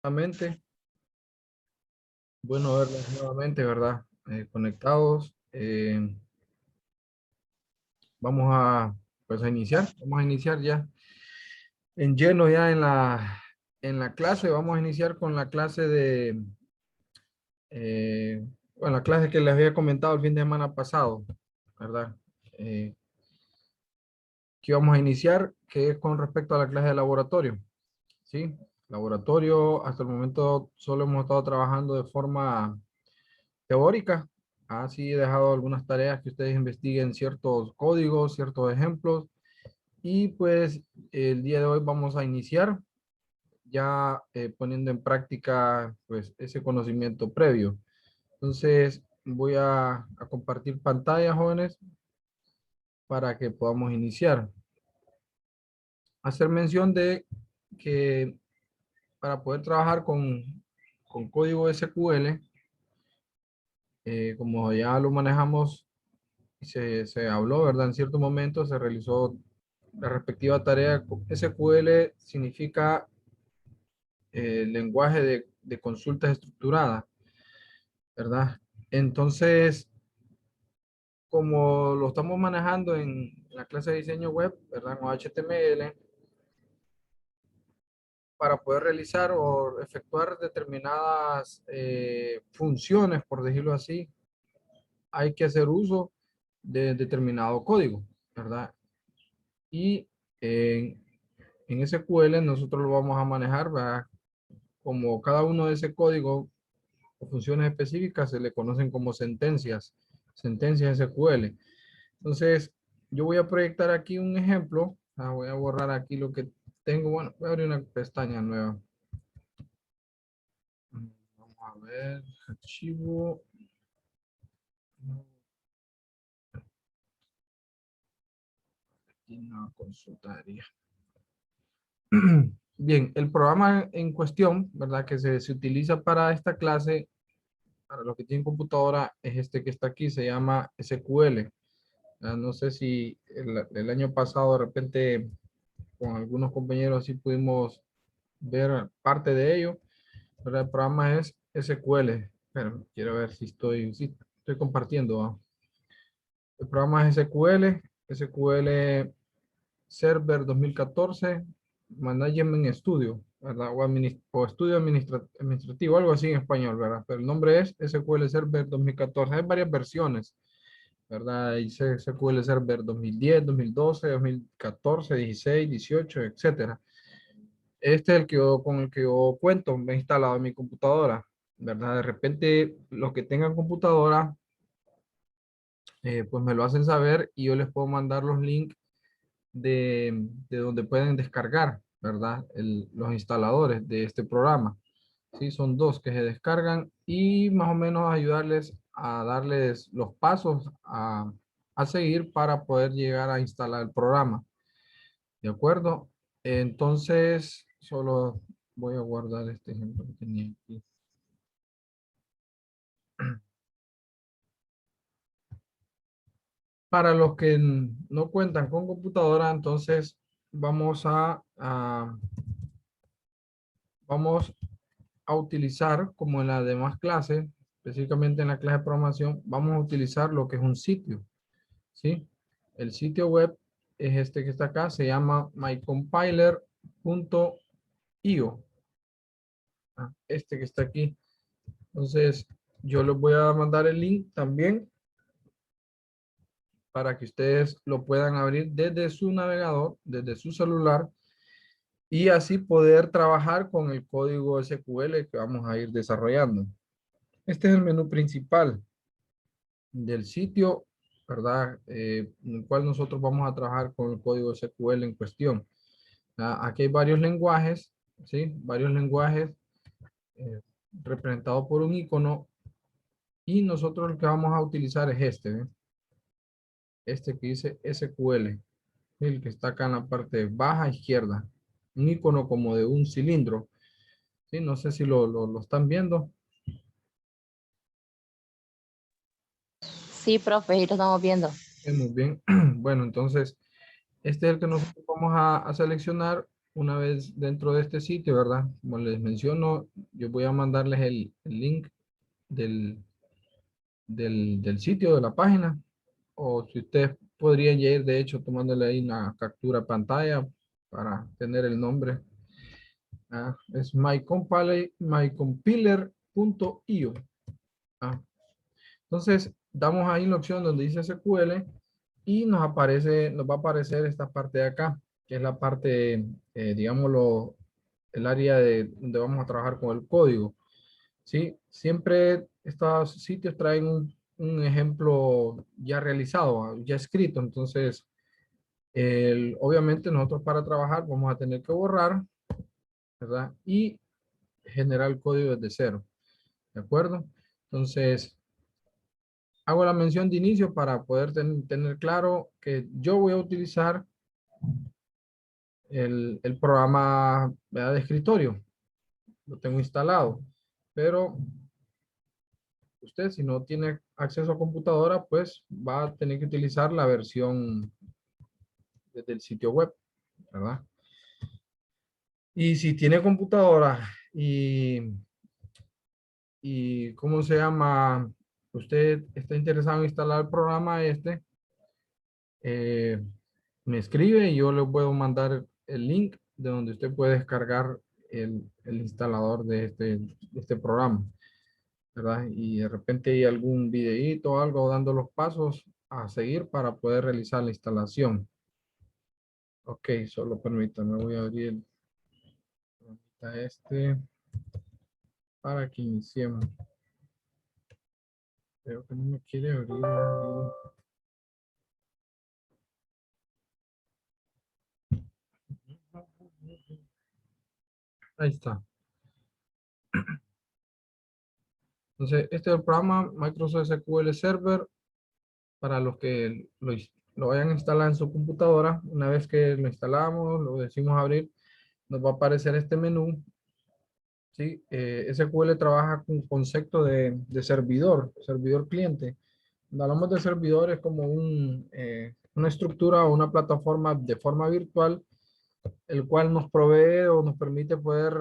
nuevamente. Bueno verlos nuevamente, ¿verdad? Conectados. Vamos a, pues, a iniciar. Vamos a iniciar ya en lleno ya en la clase. Vamos a iniciar con la clase de, bueno, la clase que les había comentado el fin de semana pasado, ¿verdad? Eh, que vamos a iniciar, que es con respecto a la clase de laboratorio, ¿sí? Laboratorio, hasta el momento solo hemos estado trabajando de forma teórica. Así he dejado algunas tareas que ustedes investiguen ciertos códigos, ciertos ejemplos. Y pues el día de hoy vamos a iniciar ya poniendo en práctica pues ese conocimiento previo. Entonces voy a compartir pantalla, jóvenes, para que podamos iniciar. Hacer mención de que para poder trabajar con código SQL, como ya lo manejamos, se habló, ¿verdad? En cierto momento se realizó la respectiva tarea. SQL significa lenguaje de consultas estructuradas, ¿verdad? Entonces, como lo estamos manejando en la clase de diseño web, ¿verdad? Con HTML, para poder realizar o efectuar determinadas funciones, por decirlo así, hay que hacer uso de determinado código, ¿verdad? Y en SQL nosotros lo vamos a manejar, ¿verdad? Como cada uno de ese código o funciones específicas se le conocen como sentencias, sentencias SQL. Entonces, yo voy a proyectar aquí un ejemplo. Voy a borrar aquí lo que tengo. Bueno, voy a abrir una pestaña nueva. Vamos a ver, archivo. Una consultaría. Bien, el programa en cuestión, ¿verdad? Que se utiliza para esta clase, para los que tienen computadora, es este que está aquí, se llama SQL. No sé si el año pasado de repente con algunos compañeros sí pudimos ver parte de ello, pero el programa es SQL. Pero quiero ver si estoy compartiendo. El programa es SQL Server 2014, Management Studio, ¿verdad? O Estudio Administrativo, algo así en español, ¿verdad? Pero el nombre es SQL Server 2014. Hay varias versiones, ¿verdad? Hay SQL Server 2010, 2012, 2014, 16, 18, etcétera. Este es con el que yo cuento, me he instalado en mi computadora, ¿verdad? De repente, los que tengan computadora, pues me lo hacen saber y yo les puedo mandar los links de donde pueden descargar, ¿verdad? Los instaladores de este programa. Sí, son dos que se descargan y más o menos ayudarles a darles los pasos a seguir para poder llegar a instalar el programa. ¿De acuerdo? Entonces, solo voy a guardar este ejemplo que tenía aquí. Para los que no cuentan con computadora, entonces vamos vamos a utilizar, como en las demás clases, específicamente en la clase de programación, vamos a utilizar lo que es un sitio, ¿sí? El sitio web es este que está acá, se llama mycompiler.io. Este que está aquí. Entonces, yo les voy a mandar el link también para que ustedes lo puedan abrir desde su navegador, desde su celular, y así poder trabajar con el código SQL que vamos a ir desarrollando. Este es el menú principal del sitio, ¿verdad? En el cual nosotros vamos a trabajar con el código SQL en cuestión. Aquí hay varios lenguajes, ¿sí? Varios lenguajes eh, representados por un icono, y nosotros lo que vamos a utilizar es este, ¿eh? Este que dice SQL, el que está acá en la parte baja izquierda, un icono como de un cilindro, ¿sí? No sé si lo están viendo. Sí, profe, ahí lo estamos viendo. Muy bien. Bueno, entonces, este es el que nosotros vamos a seleccionar una vez dentro de este sitio, ¿verdad? Como les menciono, yo voy a mandarles el link del, del sitio, de la página, o si ustedes podrían ya ir, de hecho, tomándole ahí una captura de pantalla para tener el nombre. Es mycompiler.io. Entonces, damos ahí la opción donde dice SQL y nos aparece, nos va a aparecer esta parte de acá, que es la parte, digámoslo, el área de donde vamos a trabajar con el código. ¿Sí? Siempre estos sitios traen un ejemplo ya realizado, ya escrito. Entonces, obviamente nosotros para trabajar vamos a tener que borrar, ¿verdad? Y generar el código desde cero. ¿De acuerdo? Entonces, hago la mención de inicio para poder tener claro que yo voy a utilizar el programa, ¿verdad?, de escritorio. Lo tengo instalado. Pero usted, si no tiene acceso a computadora, pues va a tener que utilizar la versión desde el sitio web, ¿verdad? Y si tiene computadora y ¿cómo se llama? Usted está interesado en instalar el programa este, eh, me escribe y yo le puedo mandar el link de donde usted puede descargar el instalador de este programa, ¿verdad? Y de repente hay algún videíto o algo dando los pasos a seguir para poder realizar la instalación. Ok, solo permítame, voy a abrir este para que iniciemos. Creo que no me quiere abrir. Ahí está. Entonces, este es el programa Microsoft SQL Server para los que lo vayan a instalar en su computadora. Una vez que lo instalamos, lo decimos abrir, nos va a aparecer este menú. ¿Sí? SQL trabaja con un concepto de servidor, servidor cliente. Cuando hablamos de servidor es como una estructura o una plataforma de forma virtual, el cual nos provee o nos permite poder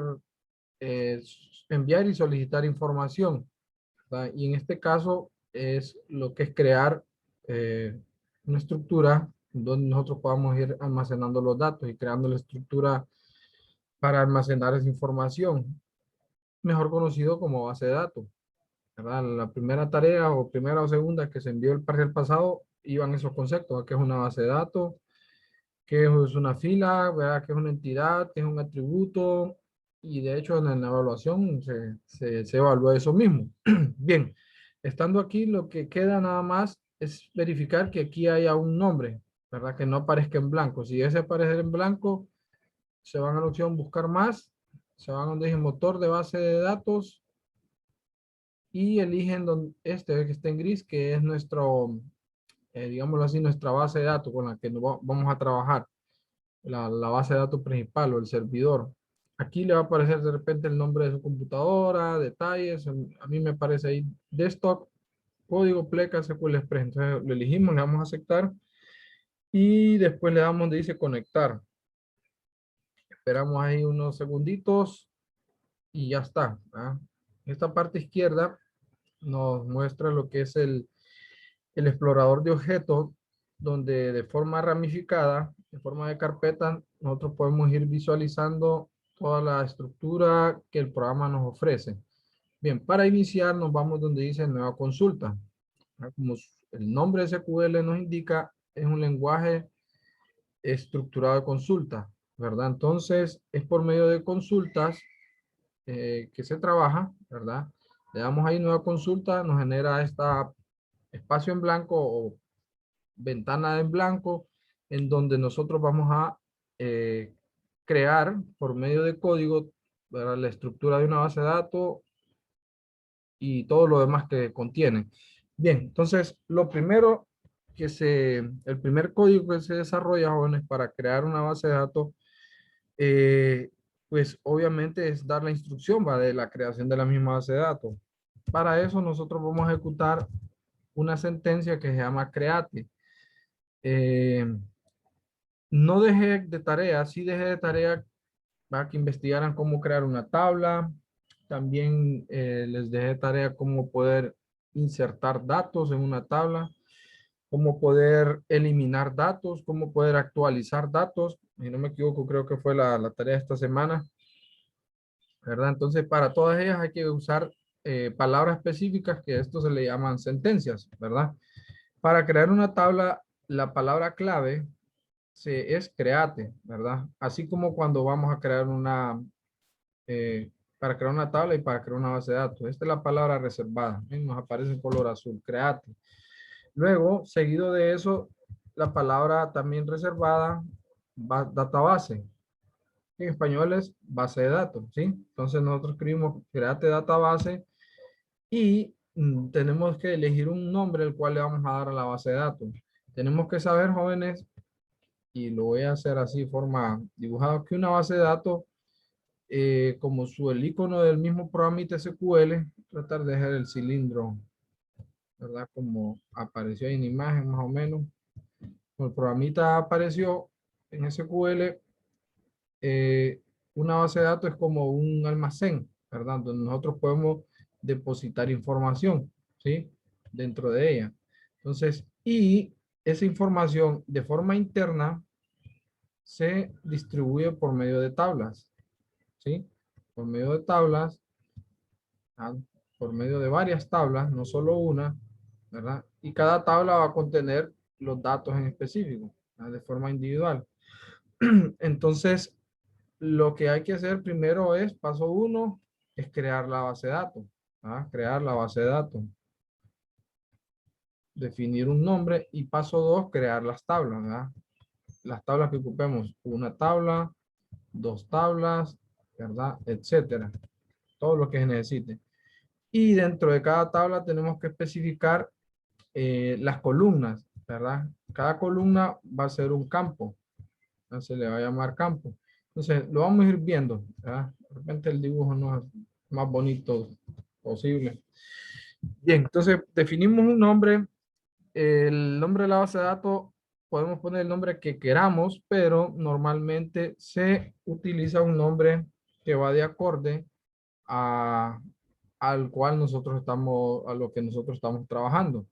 eh, enviar y solicitar información, ¿verdad? Y en este caso es lo que es crear una estructura donde nosotros podamos ir almacenando los datos y creando la estructura para almacenar esa información, mejor conocido como base de datos, ¿verdad? La primera tarea o primera o segunda que se envió el parcial pasado iban esos conceptos, ¿verdad? ¿Qué es una base de datos? ¿Qué es una fila? ¿Verdad? ¿Qué es una entidad? ¿Qué es un atributo? Y de hecho en la evaluación se evalúa eso mismo. Bien, estando aquí lo que queda nada más es verificar que aquí haya un nombre, ¿verdad? Que no aparezca en blanco. Si ese aparece en blanco, se van a la opción buscar más, se van a donde dice motor de base de datos y eligen este que está en gris, que es nuestro, digámoslo así, nuestra base de datos con la que vamos a trabajar, la base de datos principal o el servidor. Aquí le va a aparecer de repente el nombre de su computadora, detalles, a mí me aparece ahí desktop, código pleca SQL Express. Entonces lo elegimos, le damos a aceptar y después le damos donde dice conectar. Esperamos ahí unos segunditos y ya está. ¿Ah? Esta parte izquierda nos muestra lo que es el explorador de objetos, donde de forma ramificada, de forma de carpeta, nosotros podemos ir visualizando toda la estructura que el programa nos ofrece. Bien, para iniciar nos vamos donde dice nueva consulta. Como el nombre de SQL nos indica, es un lenguaje estructurado de consulta, ¿verdad? Entonces, es por medio de consultas que se trabaja, ¿verdad? Le damos ahí nueva consulta, nos genera esta espacio en blanco o ventana en blanco en donde nosotros vamos a eh, crear por medio de código, ¿verdad?, la estructura de una base de datos y todo lo demás que contiene. Bien, entonces lo primero el primer código que se desarrolla, jóvenes, para crear una base de datos, eh, pues obviamente es dar la instrucción, va, de la creación de la misma base de datos. Para eso nosotros vamos a ejecutar una sentencia que se llama create. No dejé de tarea, sí dejé de tarea para que investigaran cómo crear una tabla. También les dejé tarea cómo poder insertar datos en una tabla, cómo poder eliminar datos, cómo poder actualizar datos. Si no me equivoco, creo que fue la tarea de esta semana, ¿verdad? Entonces, para todas ellas hay que usar palabras específicas que a esto se le llaman sentencias, ¿verdad? Para crear una tabla, la palabra clave es create, ¿verdad? Así como cuando vamos a crear para crear una tabla y para crear una base de datos. Esta es la palabra reservada, ¿sí? Nos aparece en color azul, create. Luego, seguido de eso, la palabra también reservada, database. En español es base de datos, ¿sí? Entonces nosotros escribimos create database y tenemos que elegir un nombre el cual le vamos a dar a la base de datos. Tenemos que saber, jóvenes, y lo voy a hacer así, forma dibujada, que una base de datos, como el icono del mismo programita SQL, tratar de dejar el cilindro, ¿verdad? Como apareció ahí en imagen más o menos. Como el programita apareció en SQL, eh, una base de datos es como un almacén, ¿verdad? Donde nosotros podemos depositar información, ¿sí? Dentro de ella. Entonces, y esa información de forma interna se distribuye por medio de tablas, ¿sí? Por medio de tablas, ¿ah? Por medio de varias tablas, no solo una, ¿verdad? Y cada tabla va a contener los datos en específico, ¿verdad? De forma individual. Entonces, lo que hay que hacer primero es, paso uno, es crear la base de datos, ¿ah? Crear la base de datos. Definir un nombre y paso dos, crear las tablas, ¿verdad? Las tablas que ocupemos, una tabla, dos tablas, ¿verdad? Etcétera. Todo lo que se necesite. Y dentro de cada tabla tenemos que especificar las columnas, ¿verdad? Cada columna va a ser un campo. Se le va a llamar campo. Entonces, lo vamos a ir viendo, ¿verdad? De repente el dibujo no es más bonito posible. Bien, entonces definimos un nombre. El nombre de la base de datos, podemos poner el nombre que queramos, pero normalmente se utiliza un nombre que va de acorde a, al cual nosotros estamos, a lo que nosotros estamos trabajando,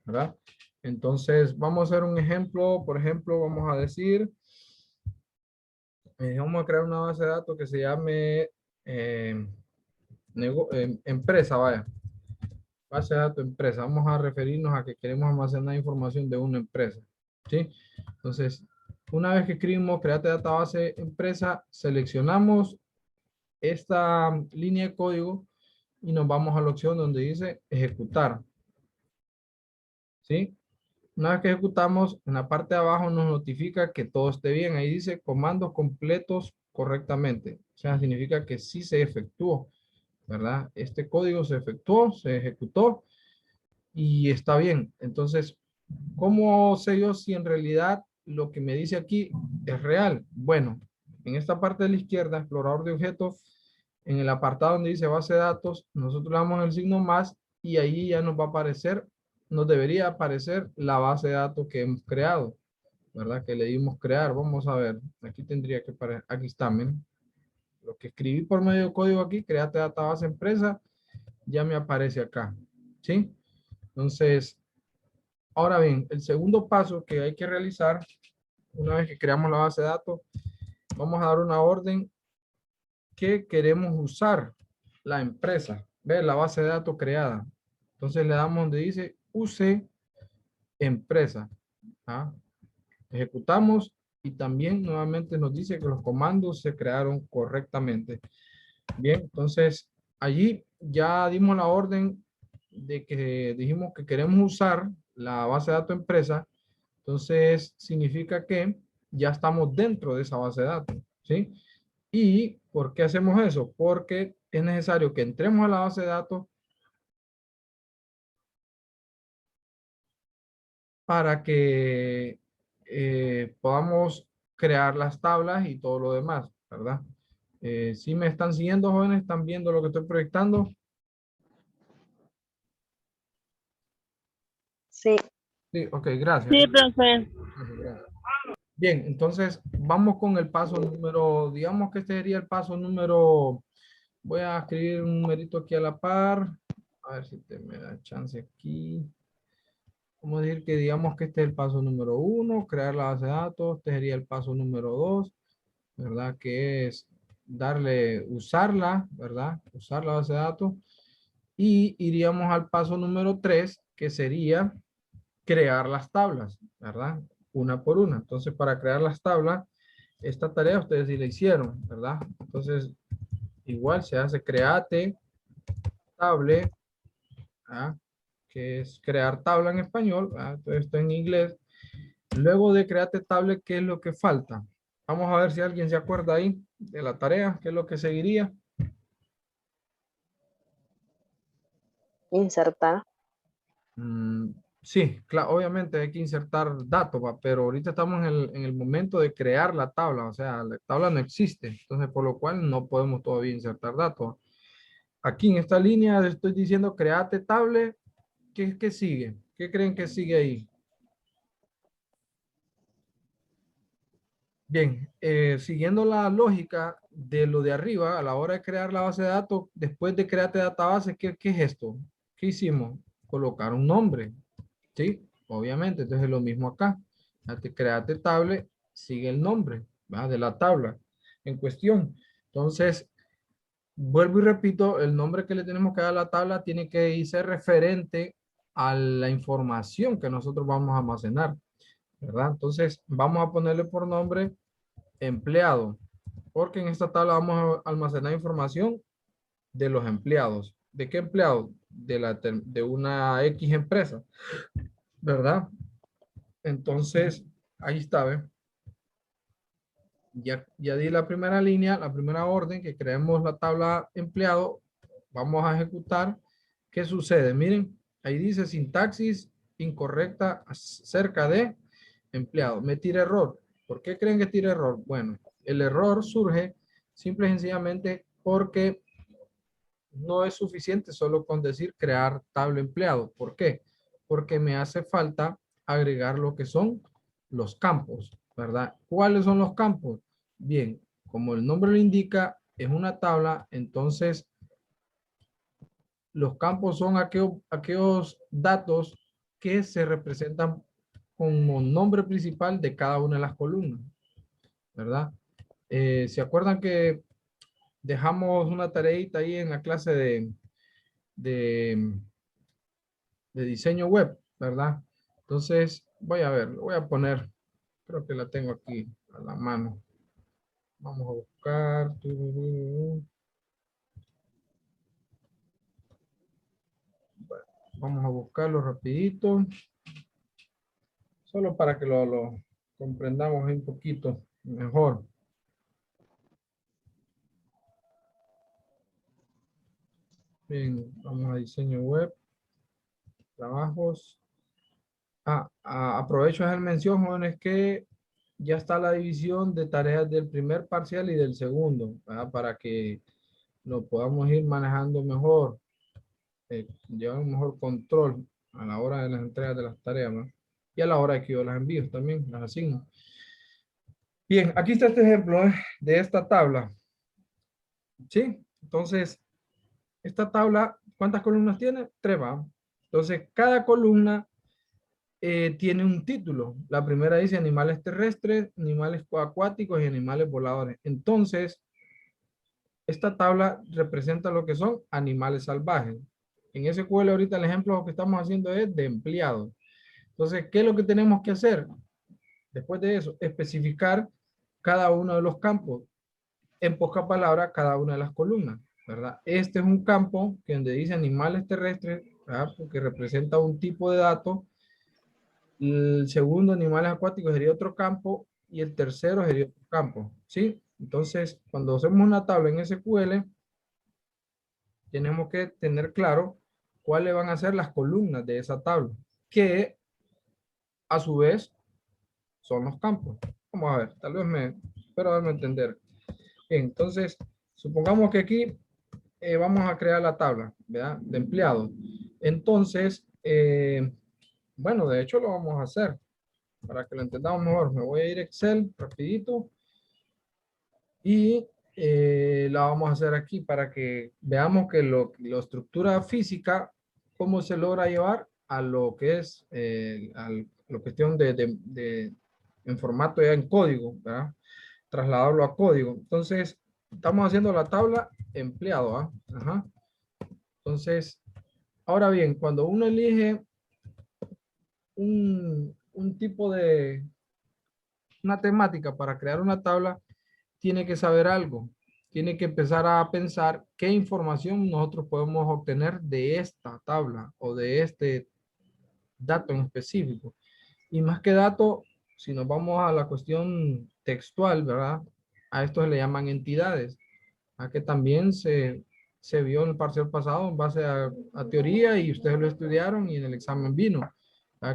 ¿verdad? Entonces, vamos a hacer un ejemplo. Por ejemplo, vamos a decir, vamos a crear una base de datos que se llame eh, empresa, vaya. Base de datos empresa. Vamos a referirnos a que queremos almacenar información de una empresa, ¿sí? Entonces, una vez que escribimos create database empresa, seleccionamos esta línea de código y nos vamos a la opción donde dice ejecutar, ¿sí? Una vez que ejecutamos, en la parte de abajo nos notifica que todo esté bien. Ahí dice comandos completos correctamente. O sea, significa que sí se efectuó, ¿verdad? Este código se efectuó, se ejecutó y está bien. Entonces, ¿cómo sé yo si en realidad lo que me dice aquí es real? Bueno, en esta parte de la izquierda, explorador de objetos, en el apartado donde dice base de datos, nosotros le damos el signo más y ahí ya nos va a aparecer, nos debería aparecer la base de datos que hemos creado, ¿verdad? Que le dimos crear. Vamos a ver, aquí tendría que aparecer, aquí está, miren. Lo que escribí por medio de código aquí, create database empresa, ya me aparece acá, ¿sí? Entonces, ahora bien, el segundo paso que hay que realizar, una vez que creamos la base de datos, vamos a dar una orden que queremos usar la empresa, ve la base de datos creada. Entonces le damos donde dice use empresa. ¿Ah? Ejecutamos y también nuevamente nos dice que los comandos se crearon correctamente. Bien, entonces allí ya dimos la orden de que dijimos que queremos usar la base de datos empresa. Entonces significa que ya estamos dentro de esa base de datos, ¿sí? ¿Y por qué hacemos eso? Porque es necesario que entremos a la base de datos para que podamos crear las tablas y todo lo demás, ¿verdad? Si me están siguiendo, jóvenes, están viendo lo que estoy proyectando. Sí. Sí, ok, gracias. Sí, profe. Gracias. Bien, entonces vamos con el paso número, digamos que este sería el paso número, voy a escribir un numerito aquí a la par, a ver si te me da chance aquí. Vamos a decir que digamos que este es el paso número uno, crear la base de datos, este sería el paso número dos, ¿verdad? Que es darle, usarla, ¿verdad? Usar la base de datos. Y iríamos al paso número 3, que sería crear las tablas, ¿verdad? Una por una. Entonces, para crear las tablas, esta tarea ustedes sí la hicieron, ¿verdad? Entonces, igual se hace create table, ¿ah? Que es crear tabla en español, ¿ah? Entonces, esto en inglés. Luego de create table, ¿qué es lo que falta? Vamos a ver si alguien se acuerda ahí de la tarea, qué es lo que seguiría. Insertar. Mm, sí, claro, obviamente hay que insertar datos, ¿va? Pero ahorita estamos en el momento de crear la tabla, o sea, la tabla no existe, entonces por lo cual no podemos todavía insertar datos. Aquí en esta línea le estoy diciendo create table, ¿qué sigue? ¿Qué creen que sigue ahí? Bien, siguiendo la lógica de lo de arriba, a la hora de crear la base de datos, después de crearte database, ¿qué es esto? ¿Qué hicimos? Colocar un nombre. ¿Sí? Obviamente, entonces es lo mismo acá. Create table, sigue el nombre, ¿va? De la tabla en cuestión. Entonces, vuelvo y repito, el nombre que le tenemos que dar a la tabla tiene que ser referente a la información que nosotros vamos a almacenar, ¿verdad? Entonces, vamos a ponerle por nombre empleado, porque en esta tabla vamos a almacenar información de los empleados. ¿De qué empleado? De una X empresa, ¿verdad? Entonces, ahí está, ¿ve? Ya di la primera línea, la primera orden, que creemos la tabla empleado. Vamos a ejecutar. ¿Qué sucede? Miren, ahí dice sintaxis incorrecta acerca de empleado. Me tira error. ¿Por qué creen que tira error? Bueno, el error surge simple y sencillamente porque no es suficiente solo con decir crear tabla empleado. ¿Por qué? Porque me hace falta agregar lo que son los campos, ¿verdad? ¿Cuáles son los campos? Bien, como el nombre lo indica, es una tabla, entonces los campos son aquellos datos que se representan como nombre principal de cada una de las columnas, ¿verdad? ¿Se acuerdan que dejamos una tareita ahí en la clase de de diseño web, ¿verdad? Entonces, voy a ver, lo voy a poner, creo que la tengo aquí a la mano. Vamos a buscar. Bueno, vamos a buscarlo rapidito, solo para que lo comprendamos un poquito mejor. Bien, vamos a diseño web, trabajos. Aprovecho hacer mención, jóvenes, que ya está la división de tareas del primer parcial y del segundo, ¿verdad? Para que lo podamos ir manejando mejor, llevar un mejor control a la hora de las entregas de las tareas, ¿no? Y a la hora de que yo las envío también, las asigno. Bien, aquí está este ejemplo, de esta tabla, ¿sí? Entonces, esta tabla, ¿cuántas columnas tiene? Tres, ¿va? Entonces, cada columna tiene un título. La primera dice animales terrestres, animales acuáticos y animales voladores. Entonces, esta tabla representa lo que son animales salvajes. En SQL ahorita el ejemplo que estamos haciendo es de empleados. Entonces, ¿qué es lo que tenemos que hacer? Después de eso, especificar cada uno de los campos. En pocas palabras, cada una de las columnas, ¿verdad? Este es un campo que donde dice animales terrestres, ¿verdad? Porque representa un tipo de dato. El segundo, animales acuáticos, sería otro campo. Y el tercero sería otro campo, ¿sí? Entonces, cuando hacemos una tabla en SQL, tenemos que tener claro cuáles van a ser las columnas de esa tabla, que a su vez son los campos. Vamos a ver, tal vez espero darme a entender. Bien, entonces, supongamos que aquí vamos a crear la tabla, ¿verdad? De empleados. Entonces, bueno, de hecho lo vamos a hacer. para que lo entendamos mejor, me voy a ir a Excel rapidito y la vamos a hacer aquí para que veamos que la estructura física, cómo se logra llevar a lo que es la cuestión en formato ya en código, ¿verdad? Trasladarlo a código. Entonces, estamos haciendo la tabla empleado, ¿ah? Ajá. Entonces, ahora bien, cuando uno elige un tipo de, una temática para crear una tabla, tiene que saber algo. Tiene que empezar a pensar qué información nosotros podemos obtener de esta tabla o de este dato en específico. Y más que dato, si nos vamos a la cuestión textual, ¿verdad? A esto se le llaman entidades, a que también se vio en el parcial pasado en base a teoría y ustedes lo estudiaron y en el examen vino.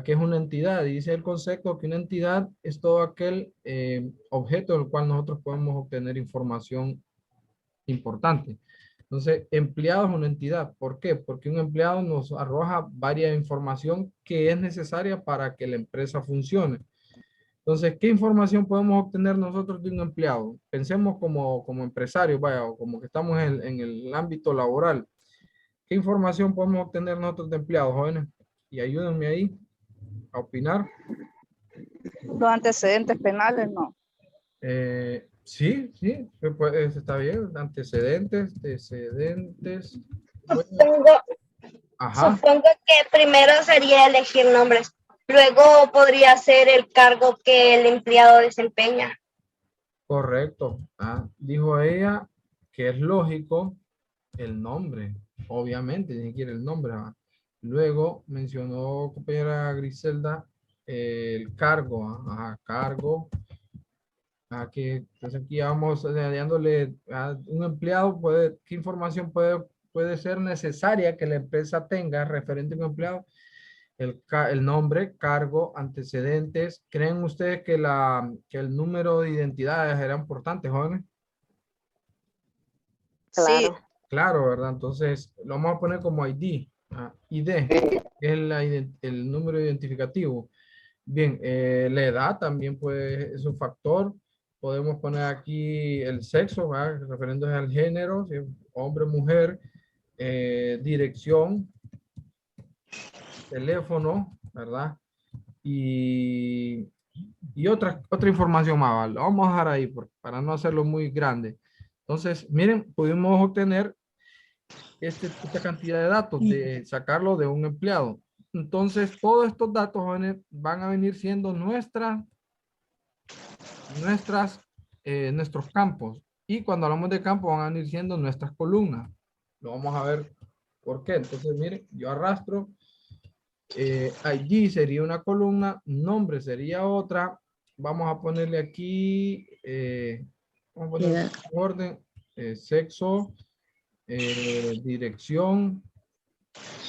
Que es una entidad. Y dice el concepto que una entidad es todo aquel objeto del cual nosotros podemos obtener información importante. Entonces, empleado es una entidad. ¿Por qué? Porque un empleado nos arroja varias información que es necesaria para que la empresa funcione. Entonces, ¿qué información podemos obtener nosotros de un empleado? Pensemos como empresarios, vaya, o como que estamos en el ámbito laboral. ¿Qué información podemos obtener nosotros de empleados, jóvenes? Y ayúdenme ahí a opinar. Los antecedentes penales, no. Sí, sí, pues, está bien. Antecedentes. Bueno, Supongo, ajá, supongo que primero sería elegir nombres, luego podría ser el cargo que el empleado desempeña. correcto. Dijo ella que es lógico el nombre, obviamente, tiene que ir el nombre. Luego mencionó compañera Griselda el cargo, cargo. Entonces aquí vamos añadiéndole a un empleado, ¿qué información puede ser necesaria que la empresa tenga referente a un empleado? El nombre, cargo, antecedentes. ¿Creen ustedes que el número de identidades era importante, jóvenes? Sí, Claro. Claro, ¿verdad? Entonces lo vamos a poner como ID, ID, que es el número identificativo. Bien, la edad también es un factor. Podemos poner aquí el sexo, ¿verdad? Refiriéndose al género, si es hombre, mujer, dirección, teléfono, ¿verdad? Y, y otra información más, ¿vale? Lo vamos a dejar ahí para no hacerlo muy grande. Entonces, miren, pudimos obtener esta cantidad de datos, de sacarlo de un empleado. Entonces, todos estos datos van a venir siendo nuestros campos. Y cuando hablamos de campo, van a venir siendo nuestras columnas. Lo vamos a ver por qué. Entonces, miren, yo arrastro. ID sería una columna, nombre sería otra. Vamos a ponerle aquí, vamos a poner un orden, sexo, dirección.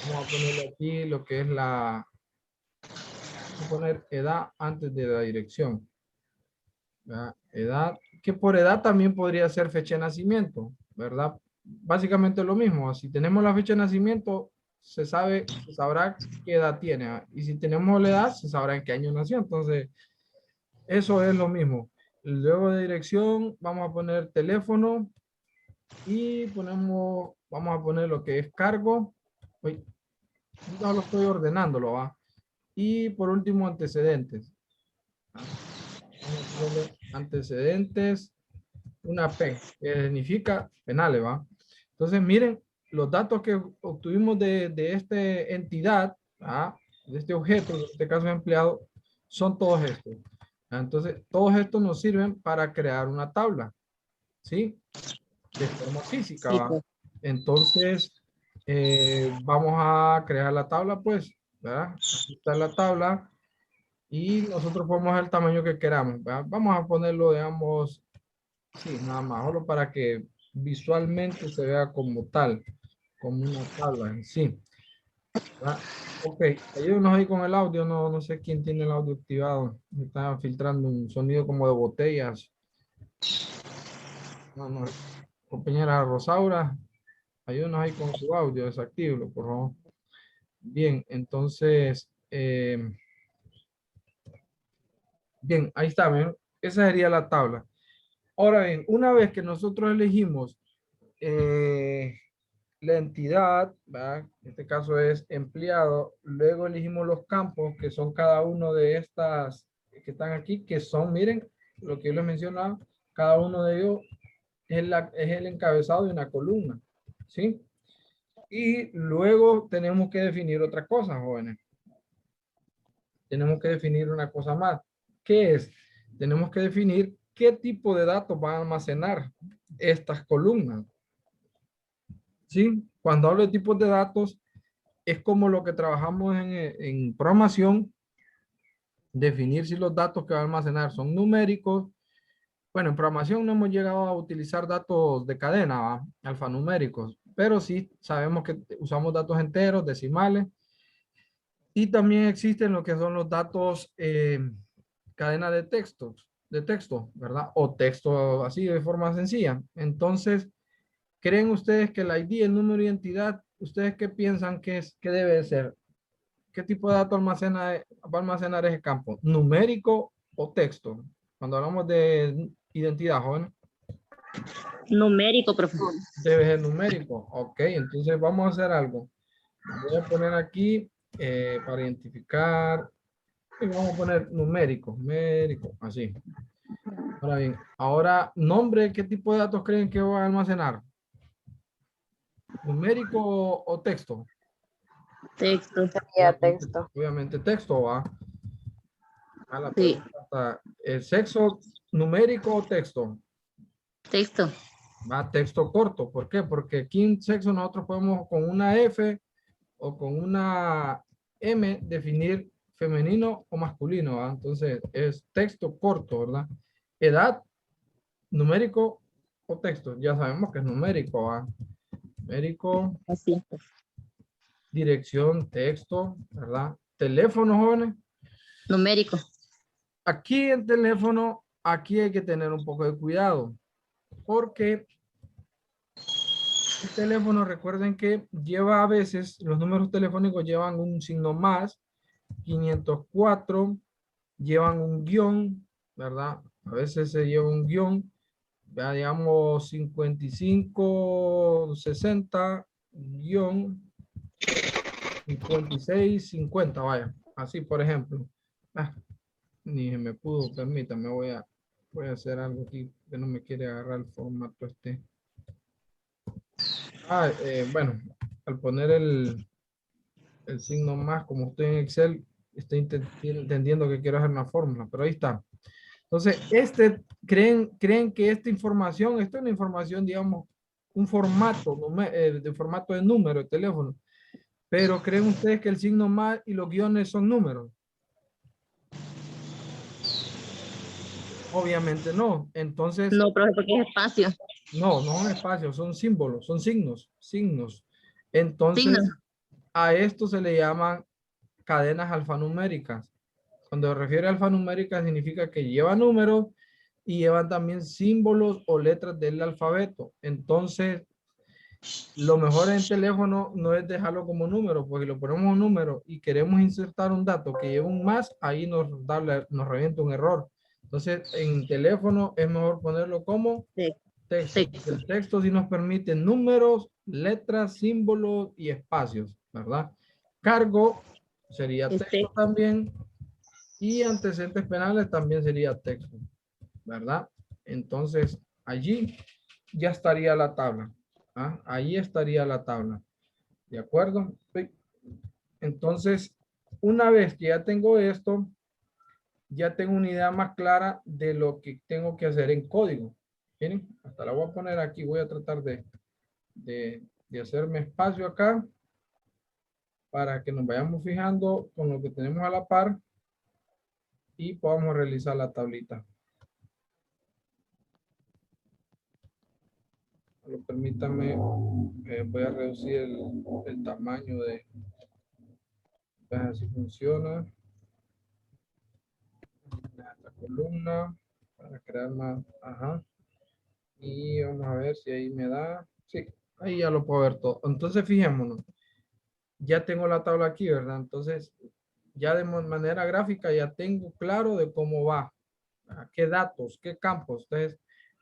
Vamos a ponerle aquí lo que es vamos a poner edad antes de la dirección. ¿Verdad? Edad, que por edad también podría ser fecha de nacimiento, ¿verdad? Básicamente lo mismo. Si tenemos la fecha de nacimiento, se sabrá qué edad tiene. Y si tenemos la edad, se sabrá en qué año nació. Entonces, eso es lo mismo. Luego de dirección, vamos a poner teléfono y vamos a poner lo que es cargo. Uy, no lo estoy ordenándolo, ¿va? Y por último, antecedentes. Vamos a ponerle antecedentes, una P, que significa penales, ¿va? Entonces, miren, los datos que obtuvimos de esta entidad, de este objeto, en este caso empleado, son todos estos. Entonces, todos estos nos sirven para crear una tabla, ¿sí? De forma física, sí, ¿va? Entonces, vamos a crear la tabla, pues, ¿verdad? Aquí está la tabla y nosotros podemos el tamaño que queramos, ¿verdad? Vamos a ponerlo, digamos, sí, nada más, solo para que visualmente se vea como tal, como una tabla en sí, ¿verdad? Ok, ayúdenos ahí con el audio, no sé quién tiene el audio activado, me está filtrando un sonido como de botellas. No, compañera Rosaura, ayúdenos ahí con su audio, desactívenlo, por favor. Bien, entonces, Bien, ahí está, ¿ven? Esa sería la tabla. Ahora bien, una vez que nosotros elegimos la entidad, ¿verdad? En este caso es empleado, luego elegimos los campos que son cada uno de estas que están aquí, que son, miren, lo que yo les mencionaba, cada uno de ellos es el encabezado de una columna, ¿sí? Y luego tenemos que definir otra cosa, jóvenes. Tenemos que definir una cosa más. ¿Qué es? Tenemos que definir qué tipo de datos van a almacenar estas columnas. ¿Sí? Cuando hablo de tipos de datos, es como lo que trabajamos en programación, definir si los datos que va a almacenar son numéricos. Bueno, en programación no hemos llegado a utilizar datos de cadena, ¿va? Alfanuméricos, pero sí sabemos que usamos datos enteros, decimales, y también existen lo que son los datos cadena de texto, ¿verdad? O texto así de forma sencilla. Entonces, ¿creen ustedes que el ID, el número de identidad, ustedes qué piensan que es, que debe de ser? ¿Qué tipo de datos va a almacenar ese campo? ¿Numérico o texto? Cuando hablamos de identidad, joven, Numérico, profesor. debe ser numérico. Ok, entonces vamos a hacer algo. Voy a poner aquí para identificar, y vamos a poner numérico, así. Ahora bien, ahora nombre, ¿qué tipo de datos creen que va a almacenar? ¿Numérico o texto? Texto. Sería texto. Obviamente texto, ¿va? A la Sí, pregunta está, ¿el sexo numérico o texto? texto. Va texto corto. ¿Por qué? Porque aquí en sexo nosotros podemos con una F o con una M definir femenino o masculino, ¿va? Entonces es texto corto, ¿verdad? Edad, numérico o texto. Ya sabemos que es numérico, ¿va? Numérico, Así. dirección, texto, ¿verdad? Teléfono, jóvenes. Numérico. Aquí en teléfono, aquí hay que tener un poco de cuidado, porque el teléfono, recuerden que lleva a veces, los números telefónicos llevan un signo más, 504, llevan un guión, ¿verdad? A veces se lleva un guión, ya digamos 55, 60, guión 56, 50, vaya. Así, por ejemplo. Ah, ni se me pudo, permítame, voy a hacer algo aquí que no me quiere agarrar el formato este. Bueno, al poner el signo más, como estoy en Excel, estoy entendiendo que quiero hacer una fórmula, pero ahí está. Entonces, creen que esta es una información, digamos, un formato, de formato de número de teléfono, pero ¿creen ustedes que el signo más y los guiones son números? Obviamente no. Entonces, No, profe, porque es espacio. no son espacios, son símbolos, son signos. Signo. Entonces, a esto se le llaman cadenas alfanuméricas. Cuando se refiere a alfanumérica significa que lleva números y llevan también símbolos o letras del alfabeto. Entonces, lo mejor en teléfono no es dejarlo como número, porque lo ponemos un número y queremos insertar un dato que lleve un más, ahí nos revienta un error. Entonces, en teléfono es mejor ponerlo como texto. Texto. El texto sí nos permite números, letras, símbolos y espacios, ¿verdad? Cargo sería texto Este, también y antecedentes penales también sería texto, ¿verdad? Entonces, allí ya estaría la tabla. ¿Ah? Ahí estaría la tabla. ¿De acuerdo? Sí. Entonces, una vez que ya tengo esto, ya tengo una idea más clara de lo que tengo que hacer en código. Miren, hasta la voy a poner aquí. Voy a tratar de hacerme espacio acá para que nos vayamos fijando con lo que tenemos a la par y podamos realizar la tablita. Solo permítanme, voy a reducir el tamaño de, así funciona. La columna para crear más, ajá. Y vamos a ver si ahí me da, sí, ahí ya lo puedo ver todo. Entonces fijémonos, ya tengo la tabla aquí, ¿verdad? Entonces ya de manera gráfica ya tengo claro de cómo va, qué datos, qué campos. Entonces,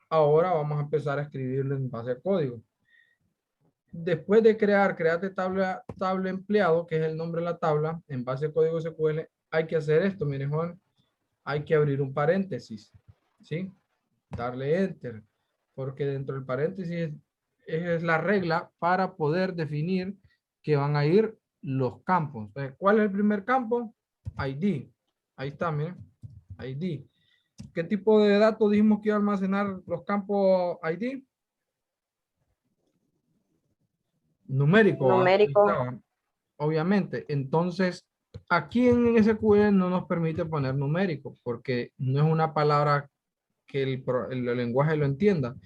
ahora vamos a empezar a escribirlo en base a código. Después de create tabla empleado, que es el nombre de la tabla, en base a código SQL, hay que hacer esto, miren, Juan, hay que abrir un paréntesis, ¿sí? Darle enter, porque dentro del paréntesis es la regla para poder definir que van a ir los campos. Entonces, ¿cuál es el primer campo? ID. Ahí está, miren, ID. ¿Qué tipo de datos dijimos que iba a almacenar los campos ID? Numérico, ¿va? Ahí Numérico. estaba. Obviamente. Entonces, aquí en SQL no nos permite poner numérico, porque no es una palabra que el lenguaje lo entienda.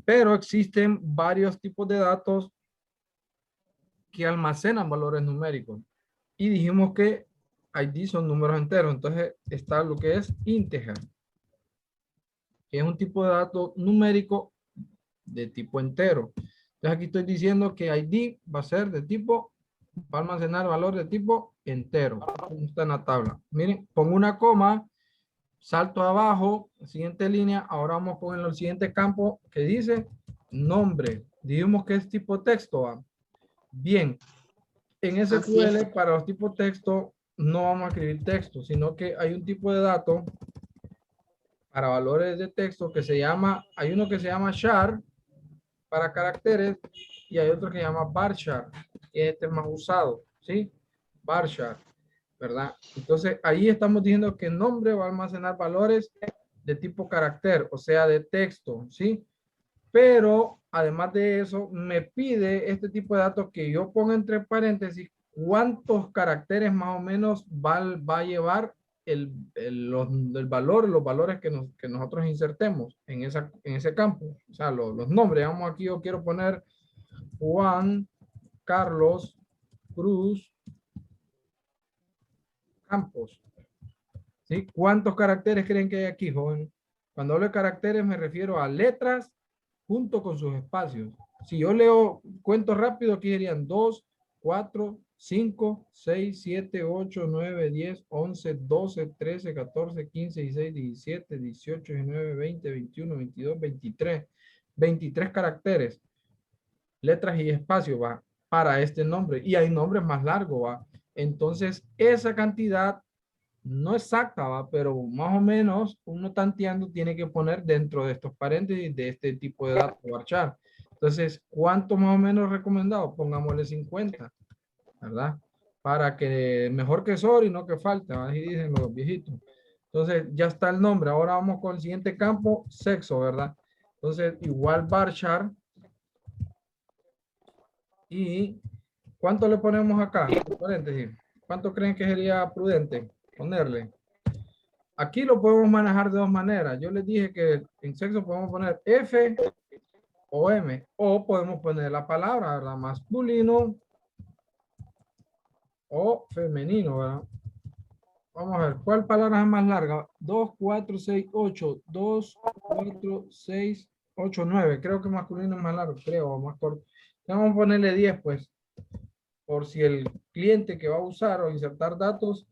Pero existen varios tipos de datos que almacenan valores numéricos. Y dijimos que ID son números enteros. Entonces está lo que es integer, que es un tipo de dato numérico de tipo entero. Entonces aquí estoy diciendo que ID va a ser de tipo, va a almacenar valor de tipo entero. Está en la tabla. Miren, pongo una coma, salto abajo, siguiente línea. Ahora vamos con el siguiente campo que dice nombre. Dijimos que es tipo texto. ¿Va? Bien, en Así SQL es. para los tipos texto no vamos a escribir texto, sino que hay un tipo de dato para valores de texto que se llama, hay uno que se llama char para caracteres y hay otro que se llama varchar, que este es más usado, ¿sí? Varchar, ¿verdad? Entonces ahí estamos diciendo que el nombre va a almacenar valores de tipo carácter, o sea, de texto, ¿sí? Pero además de eso, me pide este tipo de datos que yo ponga entre paréntesis cuántos caracteres más o menos va a llevar el valor, los valores que nosotros insertemos en ese campo. O sea, los nombres. Vamos aquí, yo quiero poner Juan, Carlos, Cruz, Campos. ¿Sí? ¿Cuántos caracteres creen que hay aquí, joven? Cuando hablo de caracteres me refiero a letras junto con sus espacios. Si yo leo cuento rápido, aquí serían 2, 4, 5, 6, 7, 8, 9, 10, 11, 12, 13, 14, 15, 16, 17, 18, 19, 20, 21, 22, 23. 23 caracteres, letras y espacios, va, para este nombre. Y hay nombres más largos, va. Entonces, esa cantidad no exacta, ¿va? Pero más o menos uno tanteando tiene que poner dentro de estos paréntesis de este tipo de datos varchar. Entonces, ¿cuánto más o menos recomendado? Pongámosle 50, ¿verdad? Para que mejor que sobre y no que falte, así dicen los viejitos. Entonces, ya está el nombre. Ahora vamos con el siguiente campo, sexo, ¿verdad? Entonces, igual varchar. ¿Y cuánto le ponemos acá? Paréntesis. ¿Cuánto creen que sería prudente ponerle? Aquí lo podemos manejar de dos maneras. Yo les dije que en sexo podemos poner F o M, o podemos poner la palabra, ¿verdad? Masculino o femenino, ¿verdad? Vamos a ver, ¿cuál palabra es más larga? 2, 4, 6, 8. 2, 4, 6, 8, 9. Creo que masculino es más largo, creo, o más corto. Vamos a ponerle 10, pues, por si el cliente que va a usar o insertar datos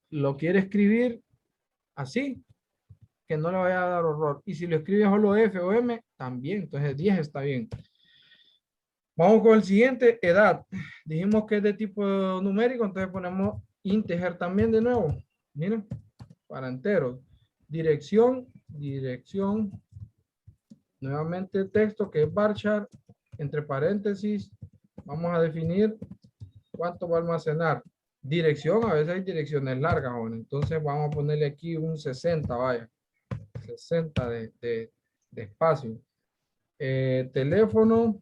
lo quiere escribir así, que no le vaya a dar horror. Y si lo escribe solo F o M, también. Entonces 10 está bien. Vamos con el siguiente, edad. Dijimos que es de tipo numérico, entonces ponemos integer también de nuevo. Miren, para enteros. Dirección, nuevamente texto que es varchar, entre paréntesis, vamos a definir cuánto va a almacenar. Dirección, a veces hay direcciones largas, joven. Entonces vamos a ponerle aquí un 60, vaya. 60 de espacio. Teléfono.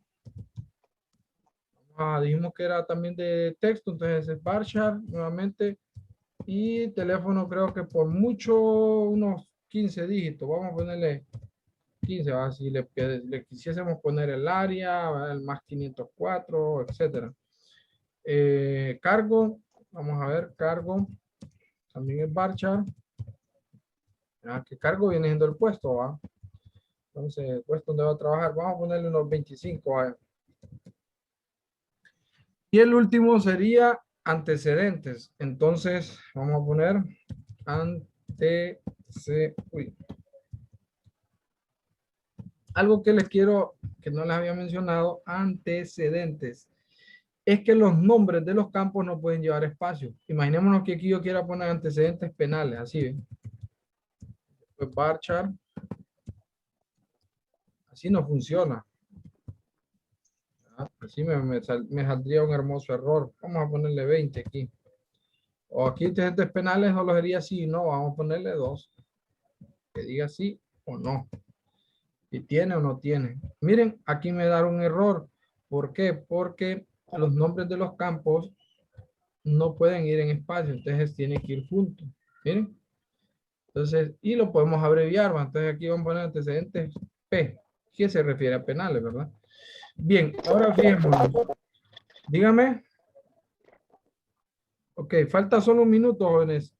Dijimos que era también de texto, entonces es varchar nuevamente. Y teléfono creo que por mucho unos 15 dígitos. Vamos a ponerle 15, ¿va? Si le quisiésemos poner el área, el más 504, etcétera. Cargo, vamos a ver, cargo. También es varchar. Que cargo viene siendo el puesto, ¿va? Entonces, el puesto donde va a trabajar, vamos a ponerle unos 25, ¿va? Y el último sería antecedentes. Entonces, vamos a poner algo que les quiero, que no les había mencionado, antecedentes. Es que los nombres de los campos no pueden llevar espacio. Imaginémonos que aquí yo quiera poner antecedentes penales, así ven. Pues varchar. Así no funciona. Así me saldría un hermoso error. Vamos a ponerle 20 aquí. O aquí antecedentes penales no lo sería sí, no, vamos a ponerle 2. Que diga sí o no. Si tiene o no tiene. Miren, aquí me da un error. ¿Por qué? Porque los nombres de los campos no pueden ir en espacio, entonces tiene que ir juntos. Miren. Entonces, y lo podemos abreviar. Entonces aquí vamos a poner antecedentes P, que se refiere a penales, ¿verdad? Bien, ahora fijémonos. Dígame. Ok, falta solo un minuto, jóvenes.